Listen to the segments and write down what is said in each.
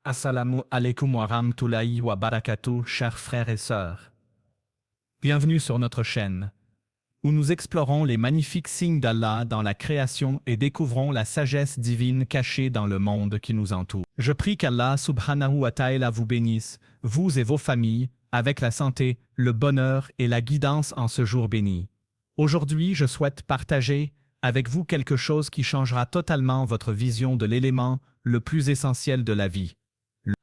Assalamu alaikum wa rahmatullahi wa barakatuh, chers frères et sœurs. Bienvenue sur notre chaîne, où nous explorons les magnifiques signes d'Allah dans la création et découvrons la sagesse divine cachée dans le monde qui nous entoure. Je prie qu'Allah subhanahu wa ta'ala vous bénisse, vous et vos familles, avec la santé, le bonheur et la guidance en ce jour béni. Aujourd'hui, je souhaite partager avec vous quelque chose qui changera totalement votre vision de l'élément le plus essentiel de la vie.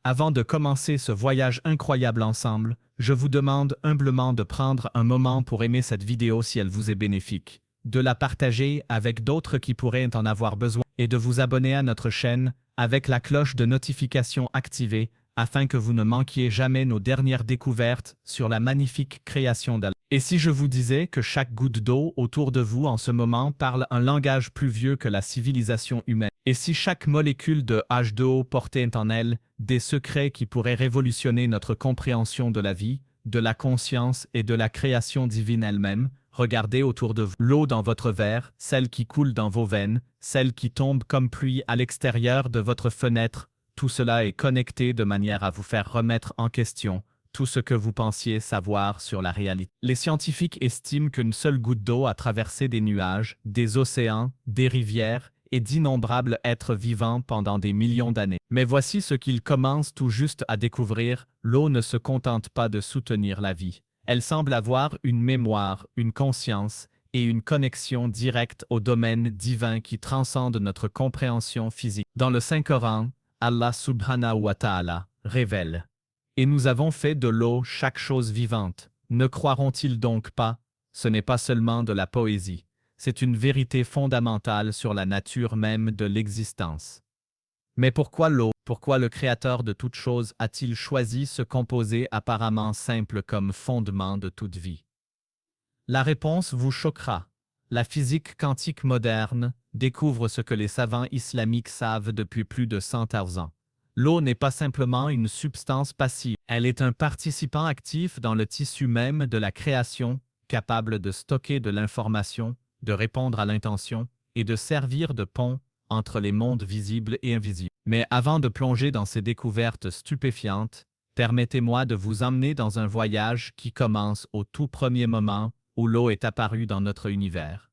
Avant de commencer ce voyage incroyable ensemble, je vous demande humblement de prendre un moment pour aimer cette vidéo si elle vous est bénéfique, de la partager avec d'autres qui pourraient en avoir besoin et de vous abonner à notre chaîne avec la cloche de notification activée afin que vous ne manquiez jamais nos dernières découvertes sur la magnifique création d'Allah. Et si je vous disais que chaque goutte d'eau autour de vous en ce moment parle un langage plus vieux que la civilisation humaine? Et si chaque molécule de H2O portait en elle des secrets qui pourraient révolutionner notre compréhension de la vie, de la conscience et de la création divine elle-même? Regardez autour de vous. L'eau dans votre verre, celle qui coule dans vos veines, celle qui tombe comme pluie à l'extérieur de votre fenêtre, tout cela est connecté de manière à vous faire remettre en question tout ce que vous pensiez savoir sur la réalité. Les scientifiques estiment qu'une seule goutte d'eau a traversé des nuages, des océans, des rivières et d'innombrables êtres vivants pendant des millions d'années. Mais voici ce qu'ils commencent tout juste à découvrir, l'eau ne se contente pas de soutenir la vie. Elle semble avoir une mémoire, une conscience et une connexion directe au domaine divin qui transcende notre compréhension physique. Dans le Saint-Coran, Allah subhanahu wa ta'ala révèle: Et nous avons fait de l'eau chaque chose vivante. Ne croiront-ils donc pas? Ce n'est pas seulement de la poésie. C'est une vérité fondamentale sur la nature même de l'existence. Mais pourquoi l'eau? Pourquoi le Créateur de toutes choses a-t-il choisi ce composé apparemment simple comme fondement de toute vie? La réponse vous choquera. La physique quantique moderne découvre ce que les savants islamiques savent depuis plus de 100 ans. L'eau n'est pas simplement une substance passive, elle est un participant actif dans le tissu même de la création, capable de stocker de l'information, de répondre à l'intention et de servir de pont entre les mondes visibles et invisibles. Mais avant de plonger dans ces découvertes stupéfiantes, permettez-moi de vous emmener dans un voyage qui commence au tout premier moment où l'eau est apparue dans notre univers.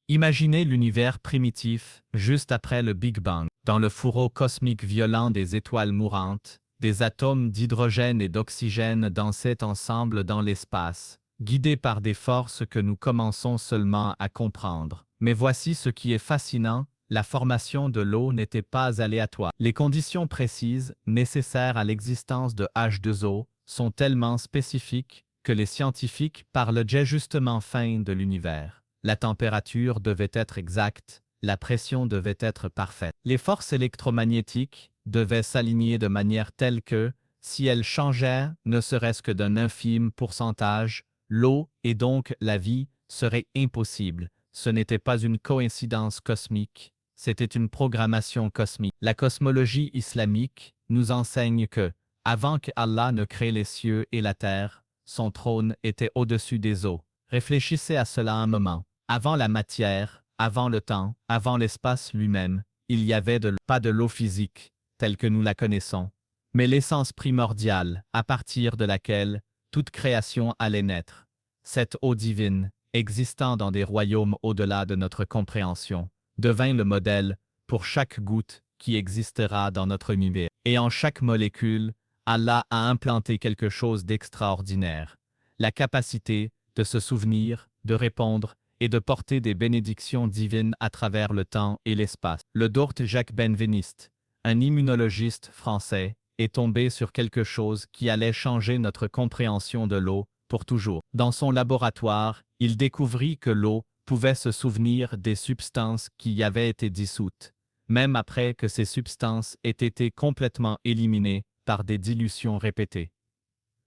Imaginez l'univers primitif, juste après le Big Bang. Dans le fourreau cosmique violent des étoiles mourantes, des atomes d'hydrogène et d'oxygène dansaient ensemble dans l'espace, guidés par des forces que nous commençons seulement à comprendre. Mais voici ce qui est fascinant, la formation de l'eau n'était pas aléatoire. Les conditions précises, nécessaires à l'existence de H2O, sont tellement spécifiques que les scientifiques parlent d'ajustement fin de l'univers. La température devait être exacte, la pression devait être parfaite. Les forces électromagnétiques devaient s'aligner de manière telle que, si elles changeaient, ne serait-ce que d'un infime pourcentage, l'eau, et donc la vie, seraient impossibles. Ce n'était pas une coïncidence cosmique, c'était une programmation cosmique. La cosmologie islamique nous enseigne que, avant qu'Allah ne crée les cieux et la terre, son trône était au-dessus des eaux. Réfléchissez à cela un moment. Avant la matière, avant le temps, avant l'espace lui-même, il y avait pas de l'eau physique, telle que nous la connaissons, mais l'essence primordiale, à partir de laquelle toute création allait naître. Cette eau divine, existant dans des royaumes au-delà de notre compréhension, devint le modèle pour chaque goutte qui existera dans notre univers. Et en chaque molécule, Allah a implanté quelque chose d'extraordinaire, la capacité de se souvenir, de répondre et de porter des bénédictions divines à travers le temps et l'espace. Le Dr Jacques Benveniste, un immunologiste français, est tombé sur quelque chose qui allait changer notre compréhension de l'eau pour toujours. Dans son laboratoire, il découvrit que l'eau pouvait se souvenir des substances qui y avaient été dissoutes, même après que ces substances aient été complètement éliminées par des dilutions répétées.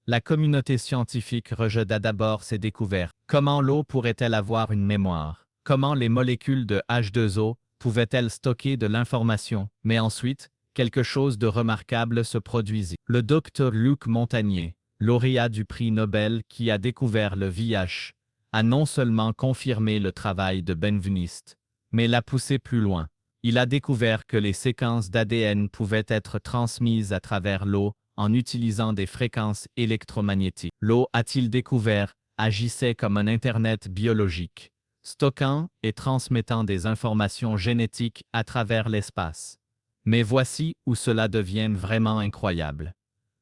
La communauté scientifique rejeta d'abord ces découvertes. Comment l'eau pourrait-elle avoir une mémoire? Comment les molécules de H2O pouvaient-elles stocker de l'information? Mais ensuite, quelque chose de remarquable se produisit. Le docteur Luc Montagnier, lauréat du prix Nobel qui a découvert le VIH, a non seulement confirmé le travail de Benveniste, mais l'a poussé plus loin. Il a découvert que les séquences d'ADN pouvaient être transmises à travers l'eau en utilisant des fréquences électromagnétiques. L'eau, a-t-il découvert, agissait comme un Internet biologique, stockant et transmettant des informations génétiques à travers l'espace. Mais voici où cela devient vraiment incroyable.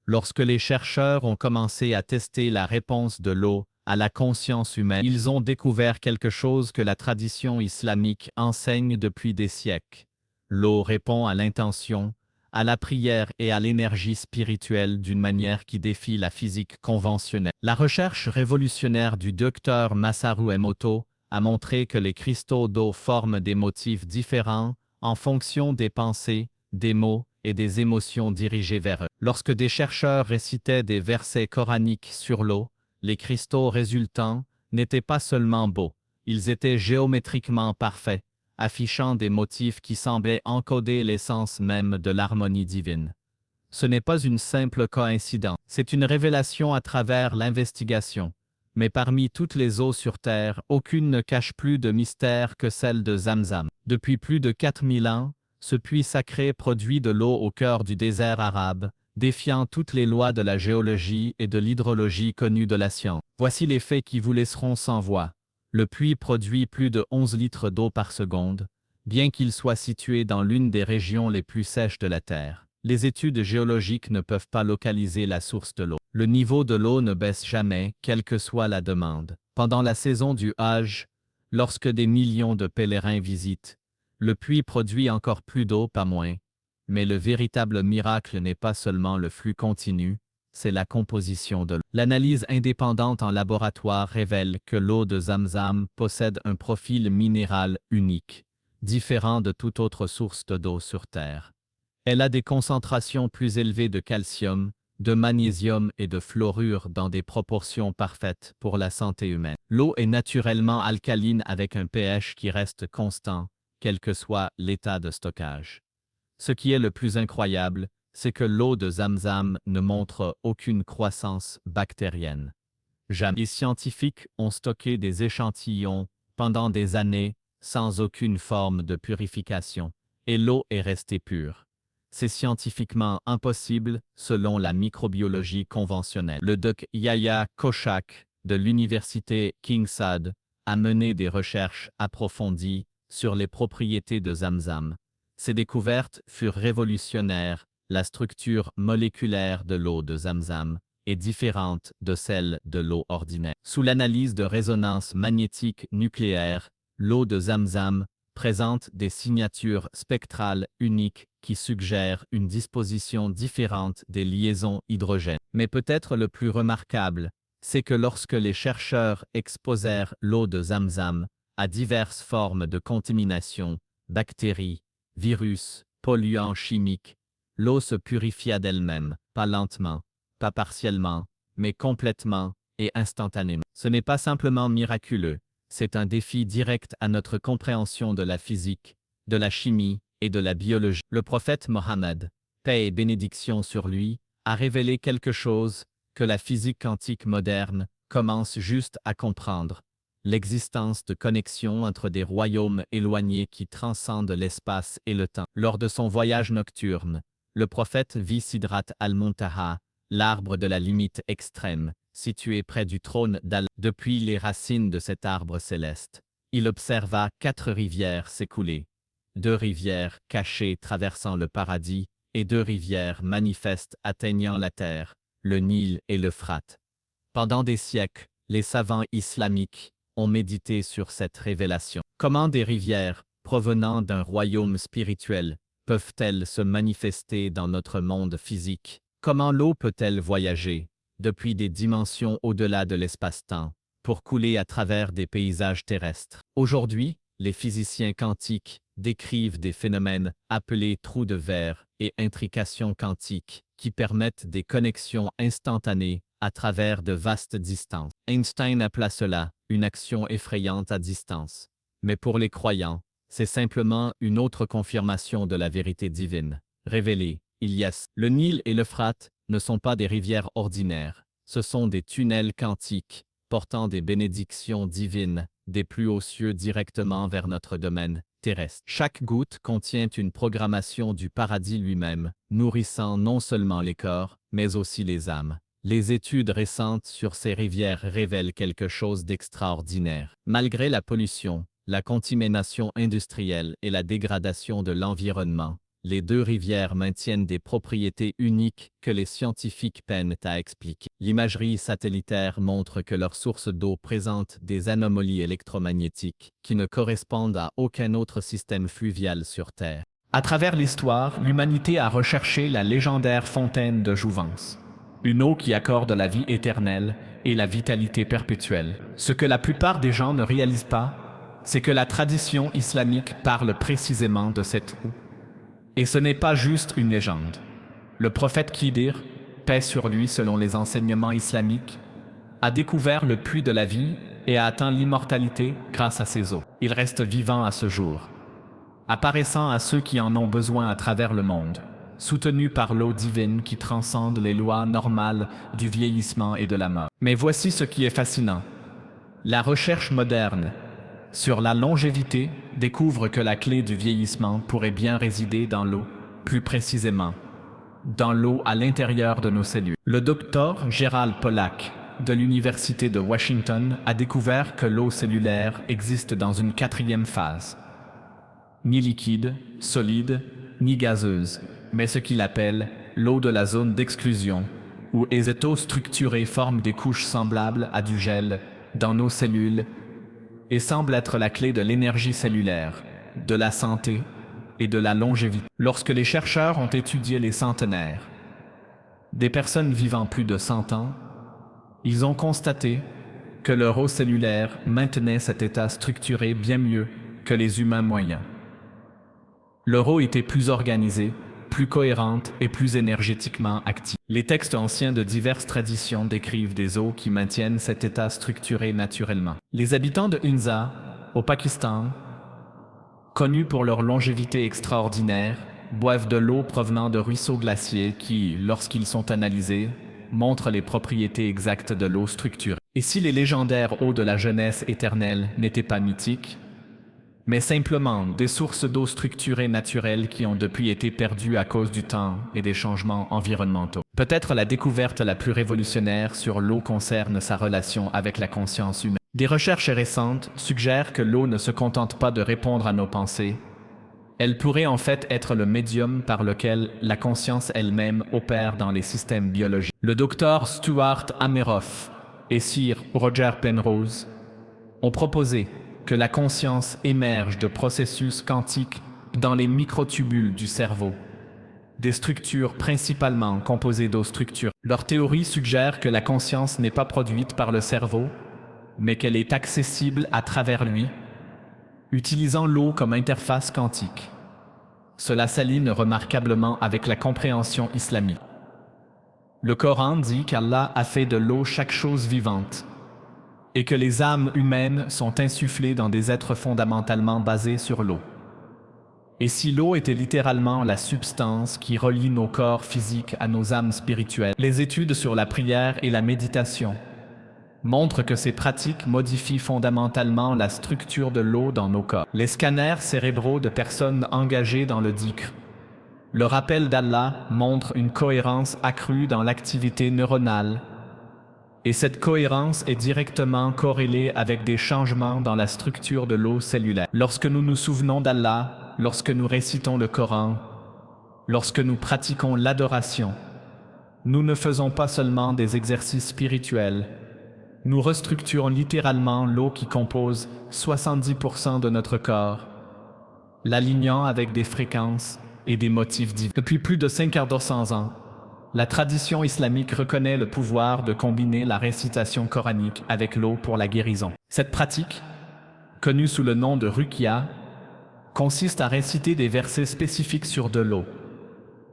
Lorsque les chercheurs ont commencé à tester la réponse de l'eau à la conscience humaine, ils ont découvert quelque chose que la tradition islamique enseigne depuis des siècles. L'eau répond à l'intention, à la prière et à l'énergie spirituelle d'une manière qui défie la physique conventionnelle. La recherche révolutionnaire du docteur Masaru Emoto a montré que les cristaux d'eau forment des motifs différents en fonction des pensées, des mots et des émotions dirigées vers eux. Lorsque des chercheurs récitaient des versets coraniques sur l'eau, les cristaux résultants n'étaient pas seulement beaux, ils étaient géométriquement parfaits, affichant des motifs qui semblaient encoder l'essence même de l'harmonie divine. Ce n'est pas une simple coïncidence, c'est une révélation à travers l'investigation. Mais parmi toutes les eaux sur Terre, aucune ne cache plus de mystère que celle de Zamzam. Depuis plus de 4000 ans, ce puits sacré produit de l'eau au cœur du désert arabe, défiant toutes les lois de la géologie et de l'hydrologie connues de la science. Voici les faits qui vous laisseront sans voix. Le puits produit plus de 11 litres d'eau par seconde, bien qu'il soit situé dans l'une des régions les plus sèches de la Terre. Les études géologiques ne peuvent pas localiser la source de l'eau. Le niveau de l'eau ne baisse jamais, quelle que soit la demande. Pendant la saison du Hajj, lorsque des millions de pèlerins visitent, le puits produit encore plus d'eau, pas moins. Mais le véritable miracle n'est pas seulement le flux continu, c'est la composition de l'eau. L'analyse indépendante en laboratoire révèle que l'eau de Zamzam possède un profil minéral unique, différent de toute autre source d'eau sur Terre. Elle a des concentrations plus élevées de calcium, de magnésium et de fluorure dans des proportions parfaites pour la santé humaine. L'eau est naturellement alcaline avec un pH qui reste constant, quel que soit l'état de stockage. Ce qui est le plus incroyable, c'est que l'eau de Zamzam ne montre aucune croissance bactérienne. Jamais. Les scientifiques ont stocké des échantillons pendant des années sans aucune forme de purification, et l'eau est restée pure. C'est scientifiquement impossible selon la microbiologie conventionnelle. Le Dr Yahya Kochak de l'université King Saud a mené des recherches approfondies sur les propriétés de Zamzam. Ces découvertes furent révolutionnaires. La structure moléculaire de l'eau de Zamzam est différente de celle de l'eau ordinaire. Sous l'analyse de résonance magnétique nucléaire, l'eau de Zamzam présente des signatures spectrales uniques qui suggèrent une disposition différente des liaisons hydrogènes. Mais peut-être le plus remarquable, c'est que lorsque les chercheurs exposèrent l'eau de Zamzam à diverses formes de contamination, bactéries, virus, polluants chimiques, l'eau se purifia d'elle-même, pas lentement, pas partiellement, mais complètement et instantanément. Ce n'est pas simplement miraculeux, c'est un défi direct à notre compréhension de la physique, de la chimie et de la biologie. Le prophète Mohammed, paix et bénédiction sur lui, a révélé quelque chose que la physique quantique moderne commence juste à comprendre: l'existence de connexions entre des royaumes éloignés qui transcendent l'espace et le temps. Lors de son voyage nocturne, le prophète vit Sidrat al-Muntaha, l'arbre de la limite extrême, situé près du trône d'Allah. Depuis les racines de cet arbre céleste, il observa 4 rivières s'écouler. 2 rivières cachées traversant le paradis, et 2 rivières manifestes atteignant la terre, le Nil et l'Euphrate. Pendant des siècles, les savants islamiques ont médité sur cette révélation. Comment des rivières, provenant d'un royaume spirituel, peuvent-elles se manifester dans notre monde physique? Comment l'eau peut-elle voyager, depuis des dimensions au-delà de l'espace-temps, pour couler à travers des paysages terrestres? Aujourd'hui, les physiciens quantiques décrivent des phénomènes appelés trous de verre et intrications quantiques qui permettent des connexions instantanées à travers de vastes distances. Einstein appela cela une action effrayante à distance. Mais pour les croyants, c'est simplement une autre confirmation de la vérité divine, révélée. Le Nil et l'Euphrate ne sont pas des rivières ordinaires, ce sont des tunnels quantiques, portant des bénédictions divines, des plus hauts cieux directement vers notre domaine terrestre. Chaque goutte contient une programmation du paradis lui-même, nourrissant non seulement les corps, mais aussi les âmes. Les études récentes sur ces rivières révèlent quelque chose d'extraordinaire. Malgré la pollution, la contamination industrielle et la dégradation de l'environnement, les deux rivières maintiennent des propriétés uniques que les scientifiques peinent à expliquer. L'imagerie satellitaire montre que leurs sources d'eau présentent des anomalies électromagnétiques qui ne correspondent à aucun autre système fluvial sur Terre. À travers l'histoire, l'humanité a recherché la légendaire fontaine de jouvence. Une eau qui accorde la vie éternelle et la vitalité perpétuelle. Ce que la plupart des gens ne réalisent pas, c'est que la tradition islamique parle précisément de cette eau. Et ce n'est pas juste une légende. Le prophète Khidir, paix sur lui selon les enseignements islamiques, a découvert le puits de la vie et a atteint l'immortalité grâce à ses eaux. Il reste vivant à ce jour, apparaissant à ceux qui en ont besoin à travers le monde, soutenu par l'eau divine qui transcende les lois normales du vieillissement et de la mort. Mais voici ce qui est fascinant. La recherche moderne sur la longévité découvre que la clé du vieillissement pourrait bien résider dans l'eau, plus précisément, dans l'eau à l'intérieur de nos cellules. Le docteur Gerald Pollack de l'Université de Washington a découvert que l'eau cellulaire existe dans une quatrième phase. Ni liquide, solide, ni gazeuse, mais ce qu'il appelle l'eau de la zone d'exclusion, où les étaux structurés forment des couches semblables à du gel dans nos cellules et semble être la clé de l'énergie cellulaire, de la santé et de la longévité. Lorsque les chercheurs ont étudié les centenaires, des personnes vivant plus de 100 ans, ils ont constaté que leur eau cellulaire maintenait cet état structuré bien mieux que les humains moyens. Leur eau était plus organisée, plus cohérente et plus énergétiquement active. Les textes anciens de diverses traditions décrivent des eaux qui maintiennent cet état structuré naturellement. Les habitants de Hunza, au Pakistan, connus pour leur longévité extraordinaire, boivent de l'eau provenant de ruisseaux glaciers qui, lorsqu'ils sont analysés, montrent les propriétés exactes de l'eau structurée. Et si les légendaires eaux de la jeunesse éternelle n'étaient pas mythiques, mais simplement des sources d'eau structurées naturelles qui ont depuis été perdues à cause du temps et des changements environnementaux. Peut-être la découverte la plus révolutionnaire sur l'eau concerne sa relation avec la conscience humaine. Des recherches récentes suggèrent que l'eau ne se contente pas de répondre à nos pensées. Elle pourrait en fait être le médium par lequel la conscience elle-même opère dans les systèmes biologiques. Le docteur Stuart Ameroff et Sir Roger Penrose ont proposé que la conscience émerge de processus quantiques dans les microtubules du cerveau, des structures principalement composées d'eau structurée. Leur théorie suggère que la conscience n'est pas produite par le cerveau, mais qu'elle est accessible à travers lui, utilisant l'eau comme interface quantique. Cela s'aligne remarquablement avec la compréhension islamique. Le Coran dit qu'Allah a fait de l'eau chaque chose vivante, et que les âmes humaines sont insufflées dans des êtres fondamentalement basés sur l'eau. Et si l'eau était littéralement la substance qui relie nos corps physiques à nos âmes spirituelles, les études sur la prière et la méditation montrent que ces pratiques modifient fondamentalement la structure de l'eau dans nos corps. Les scanners cérébraux de personnes engagées dans le dhikr, le rappel d'Allah montre une cohérence accrue dans l'activité neuronale, et cette cohérence est directement corrélée avec des changements dans la structure de l'eau cellulaire. Lorsque nous nous souvenons d'Allah, lorsque nous récitons le Coran, lorsque nous pratiquons l'adoration, nous ne faisons pas seulement des exercices spirituels, nous restructurons littéralement l'eau qui compose 70% de notre corps, l'alignant avec des fréquences et des motifs divins. Depuis plus de 500 ans, la tradition islamique reconnaît le pouvoir de combiner la récitation coranique avec l'eau pour la guérison. Cette pratique, connue sous le nom de ruqya, consiste à réciter des versets spécifiques sur de l'eau,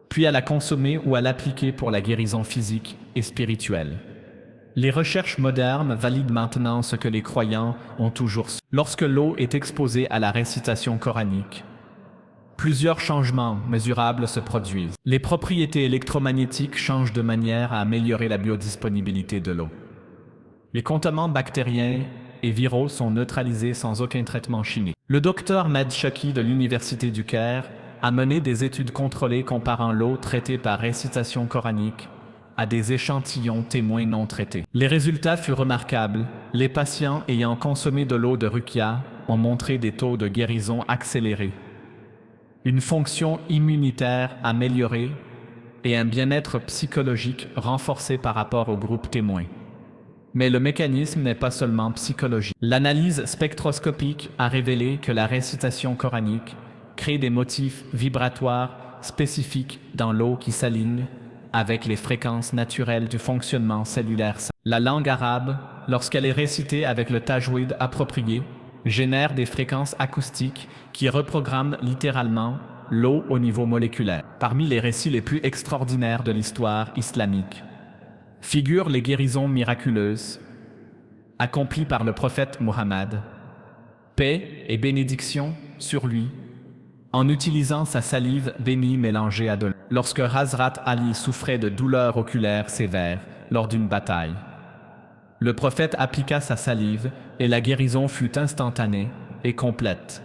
puis à la consommer ou à l'appliquer pour la guérison physique et spirituelle. Les recherches modernes valident maintenant ce que les croyants ont toujours su. Lorsque l'eau est exposée à la récitation coranique, plusieurs changements mesurables se produisent. Les propriétés électromagnétiques changent de manière à améliorer la biodisponibilité de l'eau. Les contaminants bactériens et viraux sont neutralisés sans aucun traitement chimique. Le docteur Med Shaki de l'Université du Caire a mené des études contrôlées comparant l'eau traitée par récitation coranique à des échantillons témoins non traités. Les résultats furent remarquables. Les patients ayant consommé de l'eau de Ruqya ont montré des taux de guérison accélérés, une fonction immunitaire améliorée et un bien-être psychologique renforcé par rapport au groupe témoin. Mais le mécanisme n'est pas seulement psychologique. L'analyse spectroscopique a révélé que la récitation coranique crée des motifs vibratoires spécifiques dans l'eau qui s'alignent avec les fréquences naturelles du fonctionnement cellulaire. La langue arabe, lorsqu'elle est récitée avec le tajwid approprié, génère des fréquences acoustiques qui reprogramment littéralement l'eau au niveau moléculaire. Parmi les récits les plus extraordinaires de l'histoire islamique figurent les guérisons miraculeuses accomplies par le prophète Mohammed, paix et bénédiction sur lui, en utilisant sa salive bénie mélangée à de l'eau. Lorsque Hazrat Ali souffrait de douleurs oculaires sévères lors d'une bataille, le prophète appliqua sa salive et la guérison fut instantanée et complète.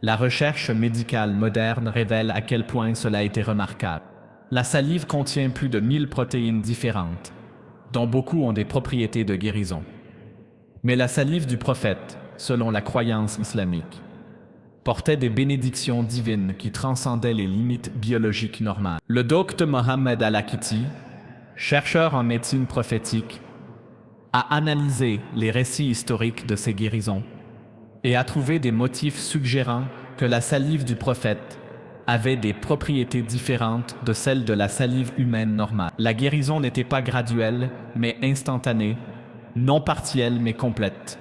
La recherche médicale moderne révèle à quel point cela a été remarquable. La salive contient plus de 1000 protéines différentes, dont beaucoup ont des propriétés de guérison. Mais la salive du prophète, selon la croyance islamique, portait des bénédictions divines qui transcendaient les limites biologiques normales. Le docteur Mohammed Al-Akiti, chercheur en médecine prophétique, a analysé les récits historiques de ces guérisons et a trouvé des motifs suggérant que la salive du prophète avait des propriétés différentes de celles de la salive humaine normale. La guérison n'était pas graduelle, mais instantanée, non partielle, mais complète,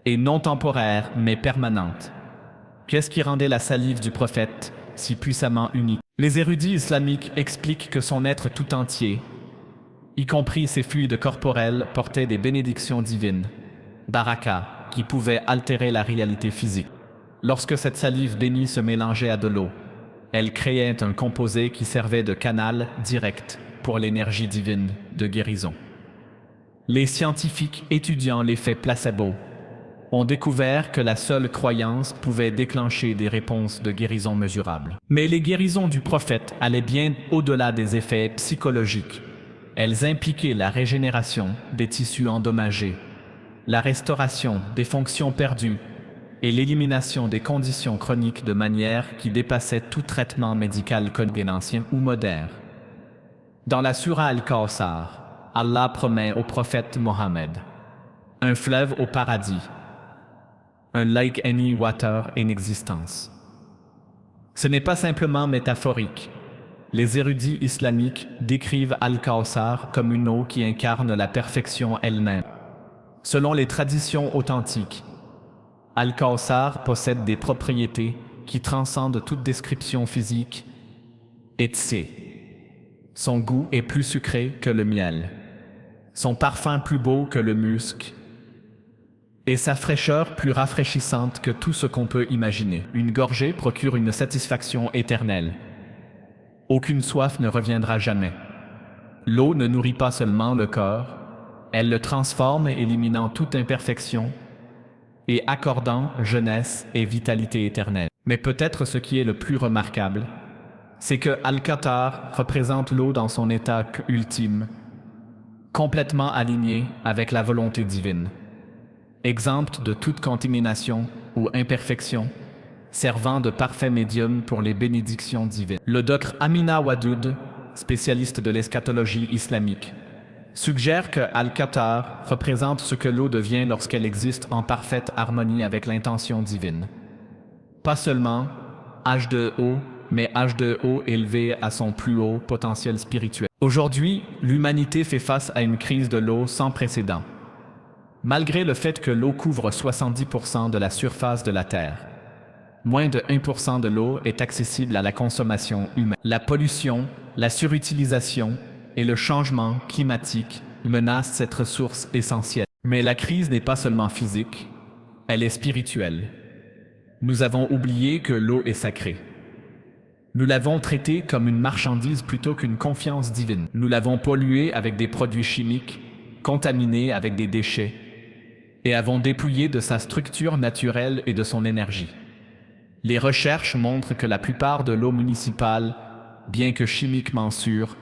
et non temporaire, mais permanente. Qu'est-ce qui rendait la salive du prophète si puissamment unique? Les érudits islamiques expliquent que son être tout entier, y compris ses fluides corporels, portait des bénédictions divines, baraka, qui pouvaient altérer la réalité physique. Lorsque cette salive bénie se mélangeait à de l'eau, elle créait un composé qui servait de canal direct pour l'énergie divine de guérison. Les scientifiques étudiant l'effet placebo ont découvert que la seule croyance pouvait déclencher des réponses de guérison mesurables. Mais les guérisons du prophète allaient bien au-delà des effets psychologiques. Elles impliquaient la régénération des tissus endommagés, la restauration des fonctions perdues et l'élimination des conditions chroniques de manière qui dépassait tout traitement médical connu ancien ou moderne. Dans la Surah Al-Kawthar, Allah promet au prophète Mohammed un fleuve au paradis, un like any water in existence. Ce n'est pas simplement métaphorique. Les érudits islamiques décrivent Al-Kawthar comme une eau qui incarne la perfection elle-même. Selon les traditions authentiques, Al-Kawthar possède des propriétés qui transcendent toute description physique etc. Son goût est plus sucré que le miel, son parfum plus beau que le musc, et sa fraîcheur plus rafraîchissante que tout ce qu'on peut imaginer. Une gorgée procure une satisfaction éternelle. Aucune soif ne reviendra jamais. L'eau ne nourrit pas seulement le corps, elle le transforme, éliminant toute imperfection et accordant jeunesse et vitalité éternelle. Mais peut-être ce qui est le plus remarquable, c'est que Al-Kawthar représente l'eau dans son état ultime, complètement aligné avec la volonté divine, exempte de toute contamination ou imperfection, servant de parfait médium pour les bénédictions divines. Le docteur Amina Wadoud, spécialiste de l'eschatologie islamique, suggère que Al-Kawthar représente ce que l'eau devient lorsqu'elle existe en parfaite harmonie avec l'intention divine. Pas seulement H2O, mais H2O élevé à son plus haut potentiel spirituel. Aujourd'hui, l'humanité fait face à une crise de l'eau sans précédent. Malgré le fait que l'eau couvre 70% de la surface de la Terre, moins de 1% de l'eau est accessible à la consommation humaine. La pollution, la surutilisation et le changement climatique menacent cette ressource essentielle. Mais la crise n'est pas seulement physique, elle est spirituelle. Nous avons oublié que l'eau est sacrée. Nous l'avons traitée comme une marchandise plutôt qu'une confiance divine. Nous l'avons polluée avec des produits chimiques, contaminée avec des déchets, et avons dépouillé de sa structure naturelle et de son énergie. Les recherches montrent que la plupart de l'eau municipale, bien que chimiquement sûre,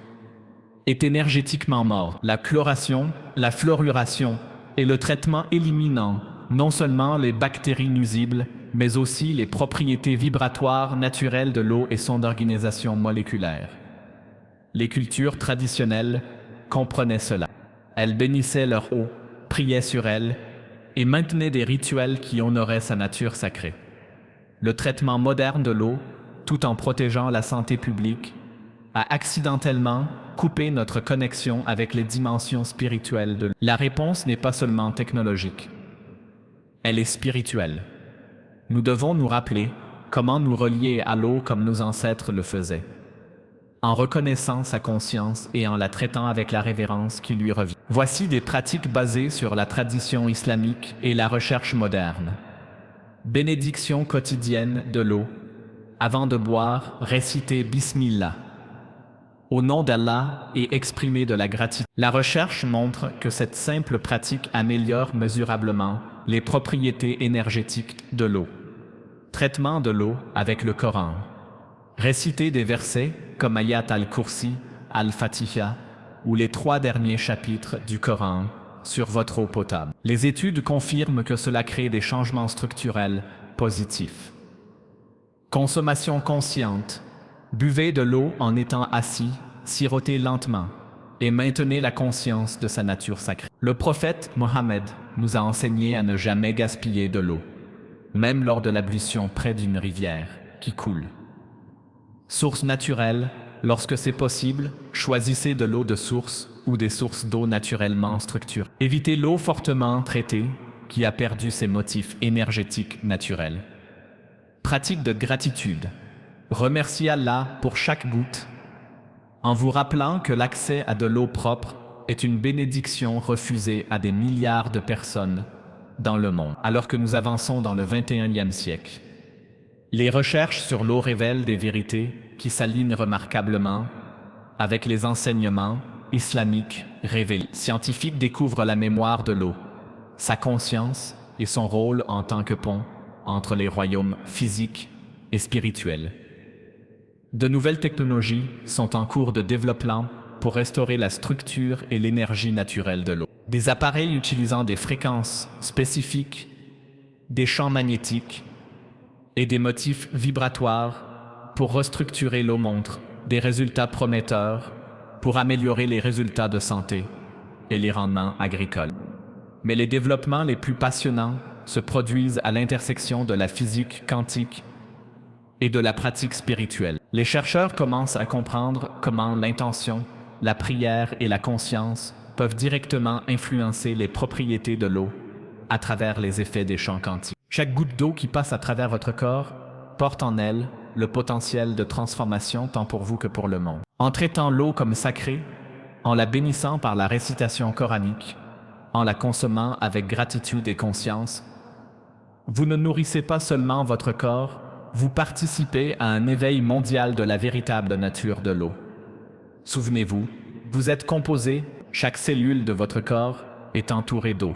est énergétiquement morte. La chloration, la fluoruration et le traitement éliminant non seulement les bactéries nuisibles, mais aussi les propriétés vibratoires naturelles de l'eau et son organisation moléculaire. Les cultures traditionnelles comprenaient cela. Elles bénissaient leur eau, priaient sur elle et maintenaient des rituels qui honoraient sa nature sacrée. Le traitement moderne de l'eau, tout en protégeant la santé publique, a accidentellement coupé notre connexion avec les dimensions spirituelles de l'eau. La réponse n'est pas seulement technologique, elle est spirituelle. Nous devons nous rappeler comment nous relier à l'eau comme nos ancêtres le faisaient, en reconnaissant sa conscience et en la traitant avec la révérence qui lui revient. Voici des pratiques basées sur la tradition islamique et la recherche moderne. Bénédiction quotidienne de l'eau. Avant de boire, récitez Bismillah, au nom d'Allah, et exprimer de la gratitude. La recherche montre que cette simple pratique améliore mesurablement les propriétés énergétiques de l'eau. Traitement de l'eau avec le Coran. Récitez des versets comme Ayat al-Kursi, al-Fatiha ou les 3 derniers chapitres du Coran sur votre eau potable. Les études confirment que cela crée des changements structurels positifs. Consommation consciente. Buvez de l'eau en étant assis, sirotez lentement et maintenez la conscience de sa nature sacrée. Le prophète Mohammed nous a enseigné à ne jamais gaspiller de l'eau, même lors de l'ablution près d'une rivière qui coule. Source naturelle, lorsque c'est possible, choisissez de l'eau de source ou des sources d'eau naturellement structurées. Évitez l'eau fortement traitée qui a perdu ses motifs énergétiques naturels. Pratique de gratitude. Remerciez Allah pour chaque goutte, en vous rappelant que l'accès à de l'eau propre est une bénédiction refusée à des milliards de personnes dans le monde, alors que nous avançons dans le 21e siècle. Les recherches sur l'eau révèlent des vérités qui s'alignent remarquablement avec les enseignements islamiques révélés. Les scientifiques découvrent la mémoire de l'eau, sa conscience et son rôle en tant que pont entre les royaumes physiques et spirituels. De nouvelles technologies sont en cours de développement pour restaurer la structure et l'énergie naturelle de l'eau. Des appareils utilisant des fréquences spécifiques, des champs magnétiques et des motifs vibratoires pour restructurer l'eau montrent des résultats prometteurs pour améliorer les résultats de santé et les rendements agricoles. Mais les développements les plus passionnants se produisent à l'intersection de la physique quantique et de la pratique spirituelle. Les chercheurs commencent à comprendre comment l'intention, la prière et la conscience peuvent directement influencer les propriétés de l'eau à travers les effets des champs quantiques. Chaque goutte d'eau qui passe à travers votre corps porte en elle le potentiel de transformation tant pour vous que pour le monde. En traitant l'eau comme sacrée, en la bénissant par la récitation coranique, en la consommant avec gratitude et conscience, vous ne nourrissez pas seulement votre corps, vous participez à un éveil mondial de la véritable nature de l'eau. Souvenez-vous, vous êtes composé, chaque cellule de votre corps est entourée d'eau.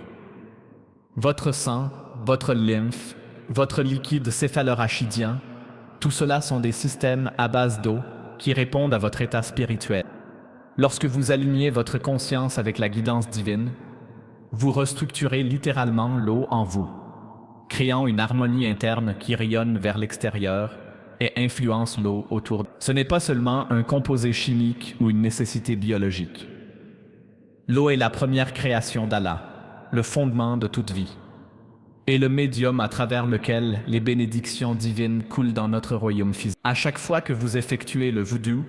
Votre sang, votre lymphe, votre liquide céphalorachidien, tout cela sont des systèmes à base d'eau qui répondent à votre état spirituel. Lorsque vous alignez votre conscience avec la guidance divine, vous restructurez littéralement l'eau en vous, créant une harmonie interne qui rayonne vers l'extérieur et influence l'eau autour. Ce n'est pas seulement un composé chimique ou une nécessité biologique. L'eau est la première création d'Allah, le fondement de toute vie, et le médium à travers lequel les bénédictions divines coulent dans notre royaume physique. À chaque fois que vous effectuez le voodoo,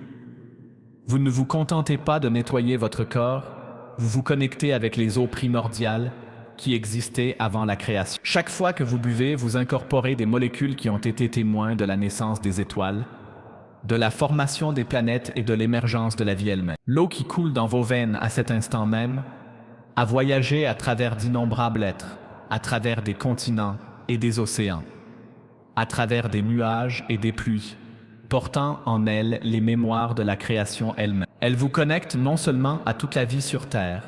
vous ne vous contentez pas de nettoyer votre corps, vous vous connectez avec les eaux primordiales qui existaient avant la création. Chaque fois que vous buvez, vous incorporez des molécules qui ont été témoins de la naissance des étoiles, de la formation des planètes et de l'émergence de la vie elle-même. L'eau qui coule dans vos veines à cet instant même a voyagé à travers d'innombrables êtres, à travers des continents et des océans, à travers des nuages et des pluies, portant en elle les mémoires de la création elle-même. Elle vous connecte non seulement à toute la vie sur Terre,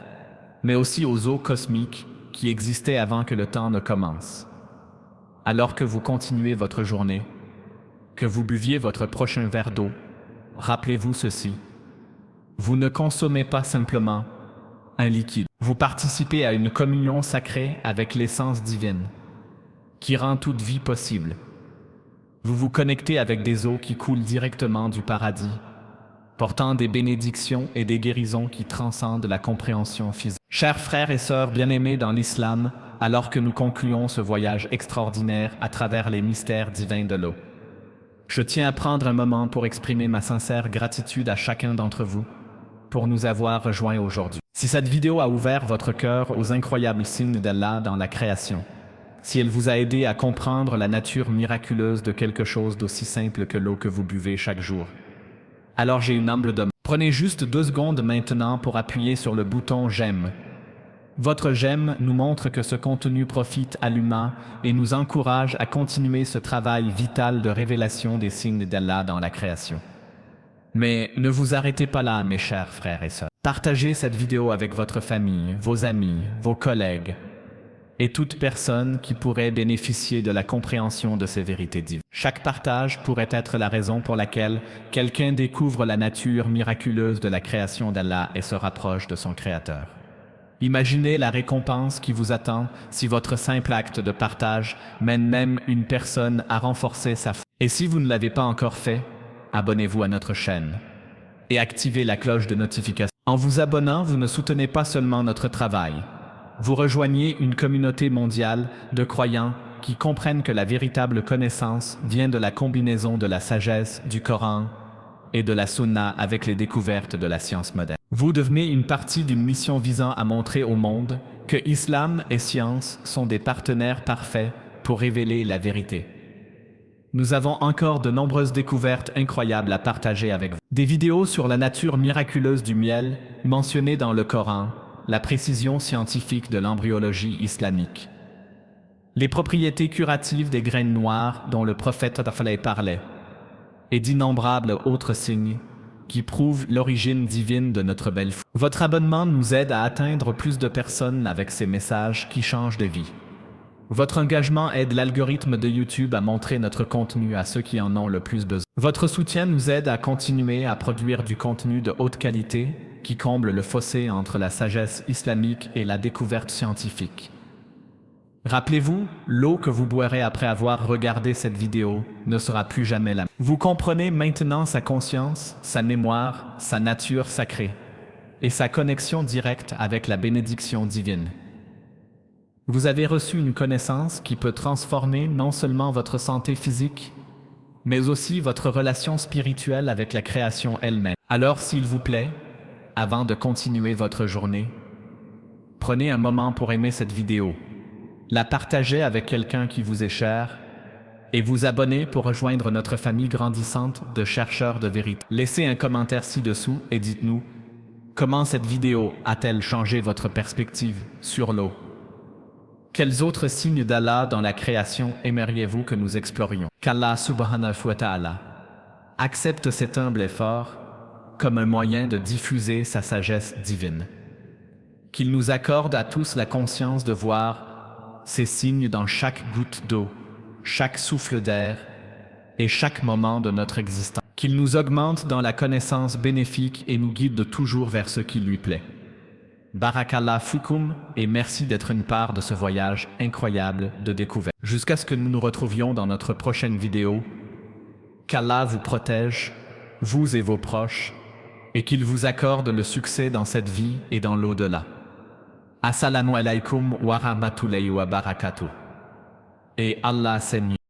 mais aussi aux eaux cosmiques qui existait avant que le temps ne commence. Alors que vous continuez votre journée, que vous buviez votre prochain verre d'eau, rappelez-vous ceci. Vous ne consommez pas simplement un liquide. Vous participez à une communion sacrée avec l'essence divine, qui rend toute vie possible. Vous vous connectez avec des eaux qui coulent directement du paradis, portant des bénédictions et des guérisons qui transcendent la compréhension physique. Chers frères et sœurs bien-aimés dans l'islam, alors que nous concluons ce voyage extraordinaire à travers les mystères divins de l'eau, je tiens à prendre un moment pour exprimer ma sincère gratitude à chacun d'entre vous pour nous avoir rejoints aujourd'hui. Si cette vidéo a ouvert votre cœur aux incroyables signes d'Allah dans la création, si elle vous a aidé à comprendre la nature miraculeuse de quelque chose d'aussi simple que l'eau que vous buvez chaque jour, alors j'ai une humble demande. Prenez juste 2 secondes maintenant pour appuyer sur le bouton « J'aime ». Votre j'aime nous montre que ce contenu profite à l'humain et nous encourage à continuer ce travail vital de révélation des signes d'Allah dans la création. Mais ne vous arrêtez pas là, mes chers frères et sœurs. Partagez cette vidéo avec votre famille, vos amis, vos collègues et toute personne qui pourrait bénéficier de la compréhension de ces vérités divines. Chaque partage pourrait être la raison pour laquelle quelqu'un découvre la nature miraculeuse de la création d'Allah et se rapproche de son Créateur. Imaginez la récompense qui vous attend si votre simple acte de partage mène même une personne à renforcer sa foi. Et si vous ne l'avez pas encore fait, abonnez-vous à notre chaîne et activez la cloche de notification. En vous abonnant, vous ne soutenez pas seulement notre travail. Vous rejoignez une communauté mondiale de croyants qui comprennent que la véritable connaissance vient de la combinaison de la sagesse du Coran et de la Sunna avec les découvertes de la science moderne. Vous devenez une partie d'une mission visant à montrer au monde que islam et science sont des partenaires parfaits pour révéler la vérité. Nous avons encore de nombreuses découvertes incroyables à partager avec vous. Des vidéos sur la nature miraculeuse du miel mentionnées dans le Coran, la précision scientifique de l'embryologie islamique, les propriétés curatives des graines noires dont le prophète parlait, et d'innombrables autres signes qui prouvent l'origine divine de notre belle foi. Votre abonnement nous aide à atteindre plus de personnes avec ces messages qui changent de vie. Votre engagement aide l'algorithme de YouTube à montrer notre contenu à ceux qui en ont le plus besoin. Votre soutien nous aide à continuer à produire du contenu de haute qualité qui comble le fossé entre la sagesse islamique et la découverte scientifique. Rappelez-vous, l'eau que vous boirez après avoir regardé cette vidéo ne sera plus jamais la même. Vous comprenez maintenant sa conscience, sa mémoire, sa nature sacrée et sa connexion directe avec la bénédiction divine. Vous avez reçu une connaissance qui peut transformer non seulement votre santé physique, mais aussi votre relation spirituelle avec la création elle-même. Alors, s'il vous plaît, avant de continuer votre journée, prenez un moment pour aimer cette vidéo, la partager avec quelqu'un qui vous est cher et vous abonner pour rejoindre notre famille grandissante de chercheurs de vérité. Laissez un commentaire ci-dessous et dites-nous comment cette vidéo a-t-elle changé votre perspective sur l'eau. Quels autres signes d'Allah dans la création aimeriez-vous que nous explorions? Qu'Allah subhanahu wa ta'ala accepte cet humble effort comme un moyen de diffuser sa sagesse divine. Qu'il nous accorde à tous la conscience de voir ces signes dans chaque goutte d'eau, chaque souffle d'air et chaque moment de notre existence. Qu'il nous augmente dans la connaissance bénéfique et nous guide toujours vers ce qui lui plaît. Barakallah fikoum et merci d'être une part de ce voyage incroyable de découverte. Jusqu'à ce que nous nous retrouvions dans notre prochaine vidéo, qu'Allah vous protège, vous et vos proches, et qu'il vous accorde le succès dans cette vie et dans l'au-delà. Assalamu alaikum wa rahmatullahi wa barakatuh. Et Allah Seigneur.